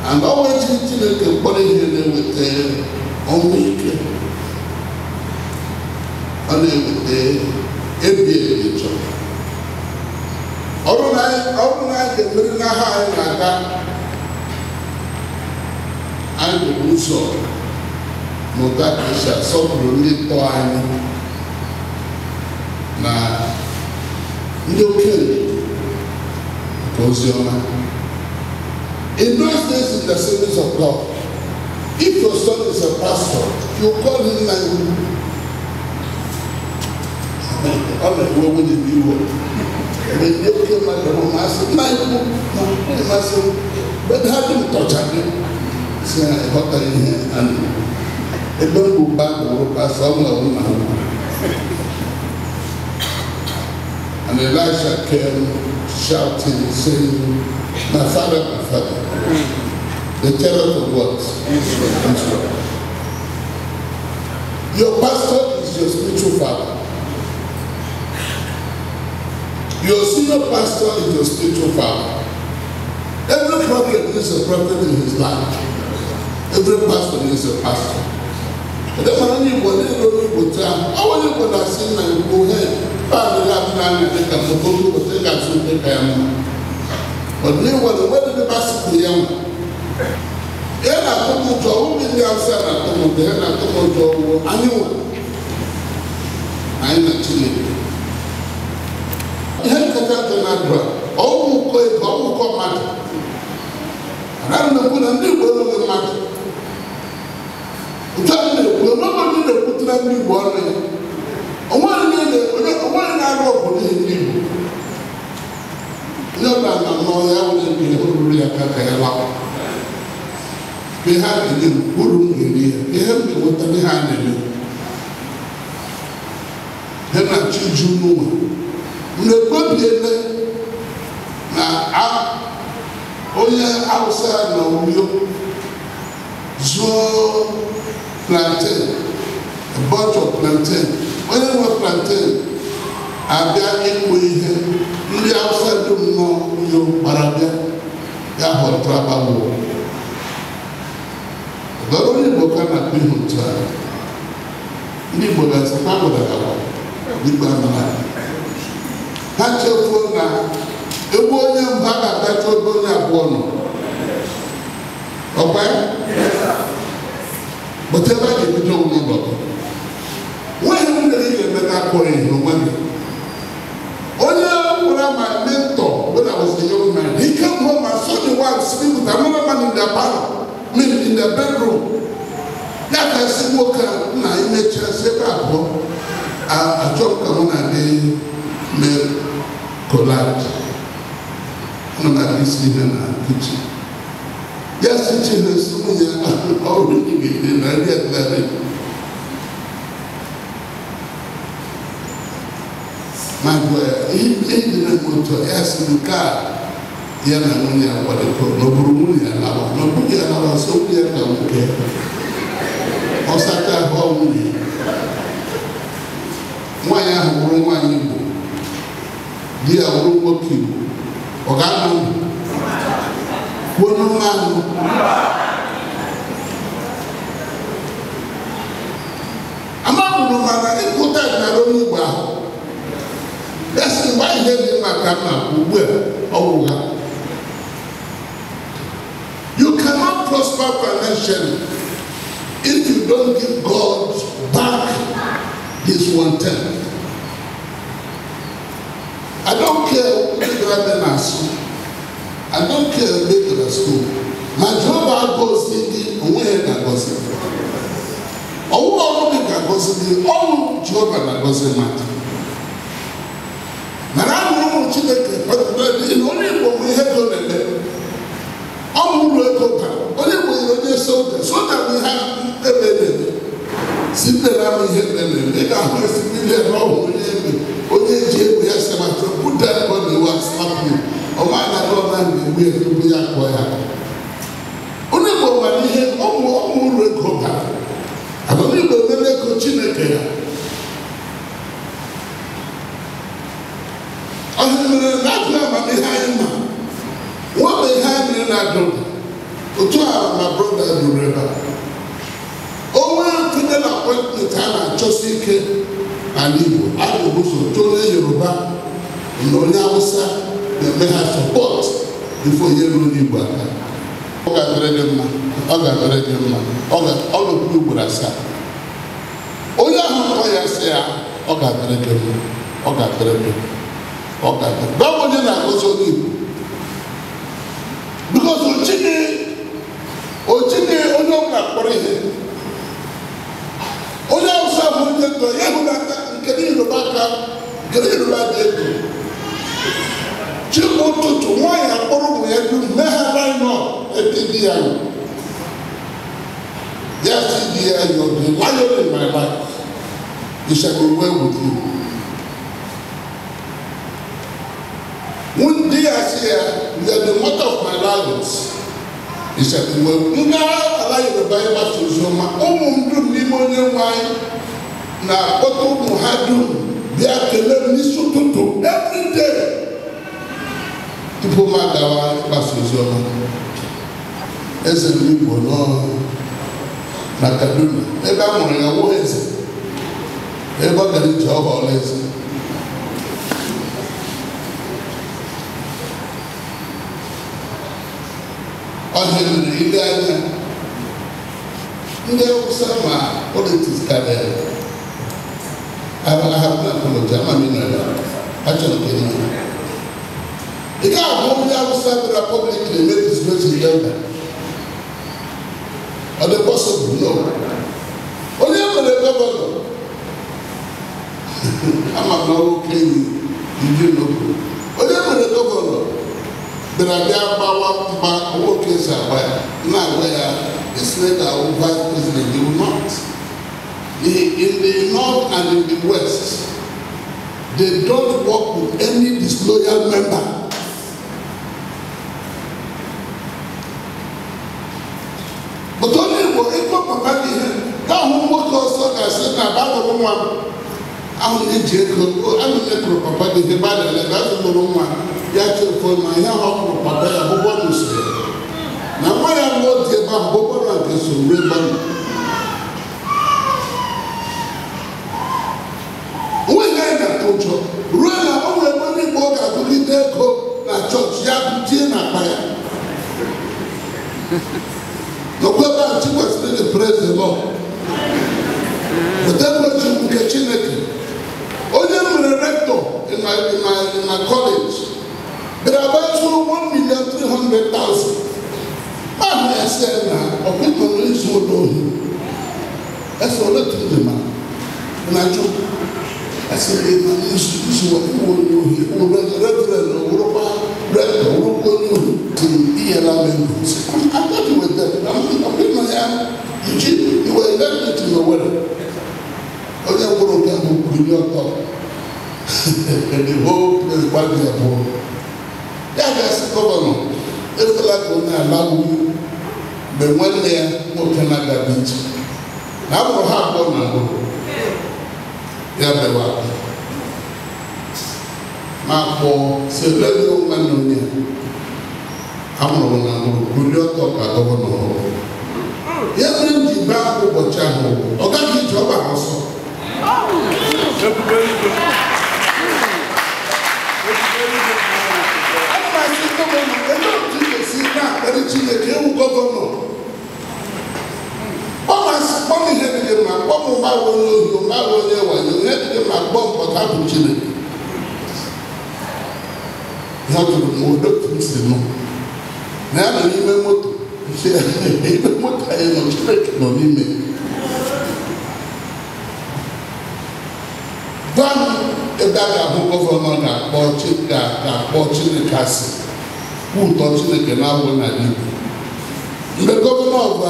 And always the body with the only with the ABA. All night, the middle high like that. And the Russo, no that is a sort of little now, you kill because you're in those days in the service of God, if your son is a pastor, you call him like all the way with the viewer. When you came at the home, I said, but how do you touch him? Say, I got in here and a don't go back to pass somewhere. And Elisha came shouting, saying, my father, the terror of what? Israel. Your pastor is your spiritual father. Your senior pastor is your spiritual father. Every prophet needs a prophet in his life. Every pastor needs a pastor. And then when you go there, you go down. I want you to go see my go ahead. Father, I think I'm going to take us to take them. But meanwhile, where did the pastor young? Then I come to who in the outside, I come to the head, I come to anyone. I'm not chilling. Head cut out the Nadra. All who come matter. And I don't know what I'm doing matter. We're not going to put them in one. I want to know what no, I wouldn't be able to really attack a lot. We have to do good in here. We have to what they had to do. Then I choose you more. The good now, outside now, so plantain, a bunch of plantain. When I was plantain, I've got it with him. Ndị outside don't know you Arabia. Ya for travel. The only book can be hotel. Ndị book is a travel that we ban. Catch your phone now. The boy and Baba that you're going to one. Okay? Whatever you don't know. When you make that point, my mentor, when I was a young man, he came home and saw the wife sleeping with another man in their parlor, in their bedroom. That I said, "What can I make chance about?" I dropped on a day, made collage. And I sleep in the kitchen. Yes, kitchen is already been I get that. My boy, he didn't go to ask the car. Yana Munia, what they call no Brumunia, no Bukia, so we are not okay. Osaka Home. Why I have one you? Dear Rumoki, Ogana, one man. I'm not going to put that in a room. Wow. That's why they did my camera. You cannot prosper financially if you don't give God back his 1/10. I don't care what I don't care if they school. My job goes in the way that goes in. All job and goes in. But only when we have done it, only when we soldiers, so that we have a baby. Simply, I have them, they are really wrong. Only we have some put that body was happening. Oh, my God, we are quiet. Chineke ya. Ọhịa mere na-adụ amamihe anyị ma nwebe ihe anyị mere na-adụ otu a ma broda duru ebe a. Onwe tinye na apọịntment a na-achọsi ike n'ala Igbo, a ga-ebuso chọọ onye Yoruba na onye Hausa na-eme ha sọpọt ifo ihe ruo n'Igbo aka. Ọ ga-adịrị gị mma, ọ ga-adịrị gị mma, ọ ga-ekwu ugboro 7. Onye ahụ kpọ ya sị ya ọ ga-adịrị gị mma, ọ ga-adịrị gị mma, ọ ga-adịrị. Gwa onye na-agọzi onye Igbo. Because ochine onye ọbụla kpọrọ ihe. Onye Hausa bụ onye ntọ ya hụ na nke Yoruba aka nke Yoruba dị ego. Chimụ ụtụtụ nwaanyị akpọrọ ụmụ ya dum mee ha laịnọ ebe di ya nọ. Ya si di ya you're the lion in my life. You shall be well with you. When di ya si ya you are the mother of my lions. You shall be well with you. Nga ala Yoruba ya gbasa oziọma ụmụ ndum n'ime onye nwanyị na-akpọta ụmụ ha dum bịa kelee m n'isi ụtụtụ every day. Tupu m agawa ịgbasa oziọma, eze n'Igbo nọ na Kaduna ebe a mụrụ ya wụ eze, ebe ọ gara ije ọ ghọọla eze. Ọhịa mere ile anya ndị Hausa ma politiks karịa ahapụ na apology ama m ịnọrọ achọrọ ka ịnọrọ. Ị ga-abụ onye Hausa bịara publicly eme disgrace elder. Ọ dị possible? No. Onye mere gọvanọ ama m na oke ndị n'okwu. Onye mere gọvanọ bịara bịa gbawa mgba nwoke si agba ya na-agwa ya this later will vice president. They will not. In the north and in the west, they don't work with any disloyal member. But only for equal papa here, that who work also as a bad woman. I will need to go. I will let your papa the bad and that's the woman. Yet for my young papa, I want to say. Now, why I want to get back over and get some ribbon. We had that culture. Run away when we walk out to the deco, that church, Yabutina. No, go back to what's the praise the Lord. But then what you get Chineke. Only I'm a rector in my college. There are about 1,300,000. Man, I said now, of people really so know him. That's all that to the man. And I told I said, this is what you will know here. Who read the reverend or Europa, read the Europa, to ELM. I thought you were there. I'm in my hand. You were elected to your wedding. Oh, yeah, what can you do your talk? And the whole place by the airport. That is the governor. It's like when I allow you, but when they are not Canada beach. Now we'll have one and go. Yeah, they were. Marco, say, let the old man know me. I'm not going to go. You talk at governor. Yeah, I'm the back of a channel. Or that is your house. The governor of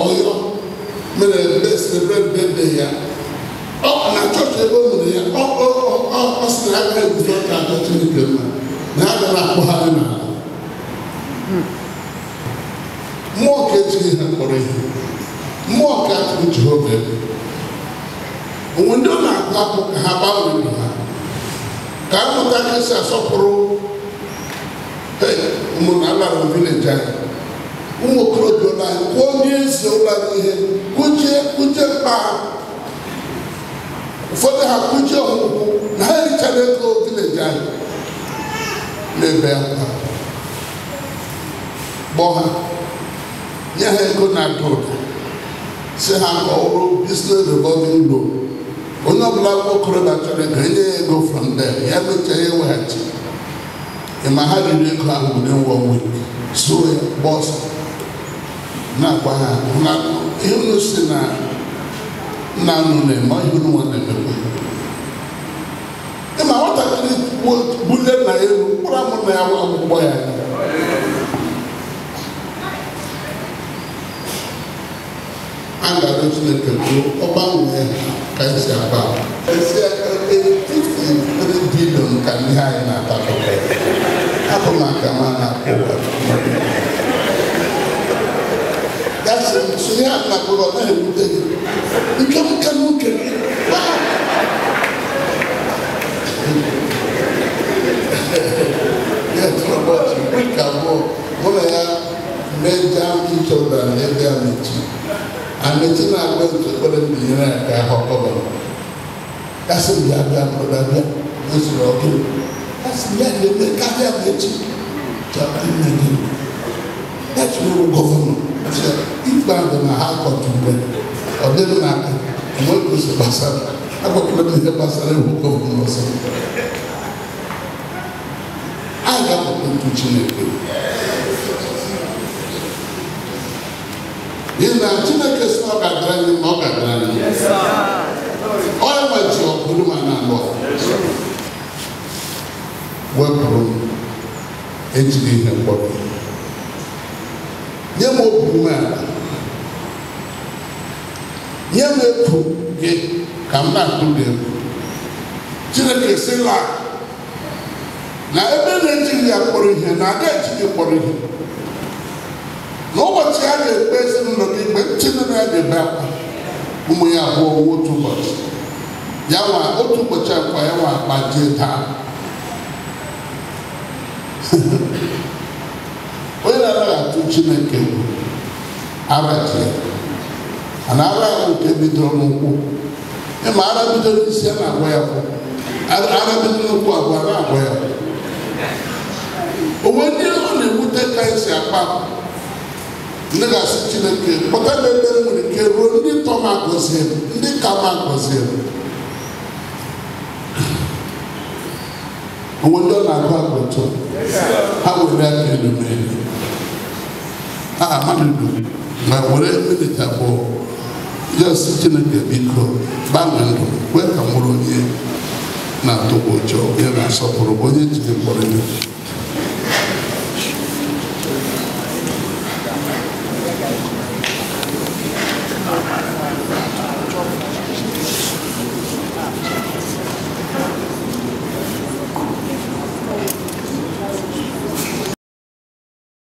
Oyo made a best celebrate birthday here. Oh, and I touched the woman here. Oh, I had to start touching the government. Now I'm not more catching him for him. More catching Jehovah. onwe ndị ọ na-agụ akwụ ka ha gbanwee ndụ ha ka amụta ka esi asọpụrụ ụmụnna alara vileji anyị ụmụ okorobịa ụlọ anyị kwụọ ndị eze ụlọ anyị ihe kụjie mkpa ha ụfọdụ ha kụjie ọgwụgwụ na ha erichara ego vileji anyị na-ebe akwa kpọọ ha nye ha ego na-ada ụda si ha ka ọrụ business revolving loan onye ọbụla okorobịa chọrọ ego enye ya ego from there ya mechaa ya eweghachi ịma ha riri ego ahụ within 1 week zuo ya gba ọsọ na-agwa ha ihe unu si na nna unu na-eme ihe unu nwa na-emekwa ịma nwatakịrị bulie na elu mkpụrụ amụ na ya akwụkwọ ya a ga-arịọ Chineke kwuo ọ gbanwee ka esi akpa esi 53 bilion ka ihe anyị na-atakọ hapụ maka ma na-akwụ ya sị sonye ha na-akpụrụ ọ naghị ebute gị nke n'oke ya tụrụ ụbọchị nke abụọ mụ na ya meja ịchọda na ebe a mechi amechi na-agba nchekwere ndị nyere ya ka ahụ ọkọbara ya sị m ya bịa mụrụ bịa ezuru ọkụ ya sị m ya na-eme karịa mechi chọrọ ime gị ya chụrụ gọvanọ ikpe ahụ na ha kọtụmgbe ọ dịrị n'aka enweghị ozi gbasara agbakwara m ihe gbasara iwu gọvanọ ọzọ a ga-apụta otu Chineke n'ihi na Chineke si ọ ga-adara anyị ma ọ ga-adara anyị ọ enweji ọbụrụ ma na-alụ wepụrụ ejighị ihe mkpọrọ nye m obi umeala nye m efu gị ka m na-atụ gị egwu Chineke sịla na ebe na-ejighị ya kpọrọ ihe na aga ejighị kpọrọ ihe n'ụbọchị a ga-ekpe ezinụlọ gị ikpe Chineke ya ga-ebe akwa ụmụ ya abụọ otu ụbọchị ya nwa otu ụbọchị akwa ya nwa akpa jee taa onye na-anaghị atụ Chineke ara ji ana ara ahụ nke bidoro n'ụkwụ ịma ara bidoro n'isi a na-agwa ya kwụ ara bidoro n'ụkwụ abụọ na-agwa ya onwe ndị ọ na-ewute ka esi akpa ndị ga-asị Chineke kpọta ebe m nwere ike ruo ndị tọ ma gọzie ndị ka ma gọzie onwe ndị ọ na-agụ agụtụ ha were aka elu mmiri ha mmadụ ma were miniti abụọ ya sị Chineke biko gbanwee ndụ kwee ka mụrụ onye na-atụ ụjọ onye na-asọpụrụ onye jiri mkpọrọ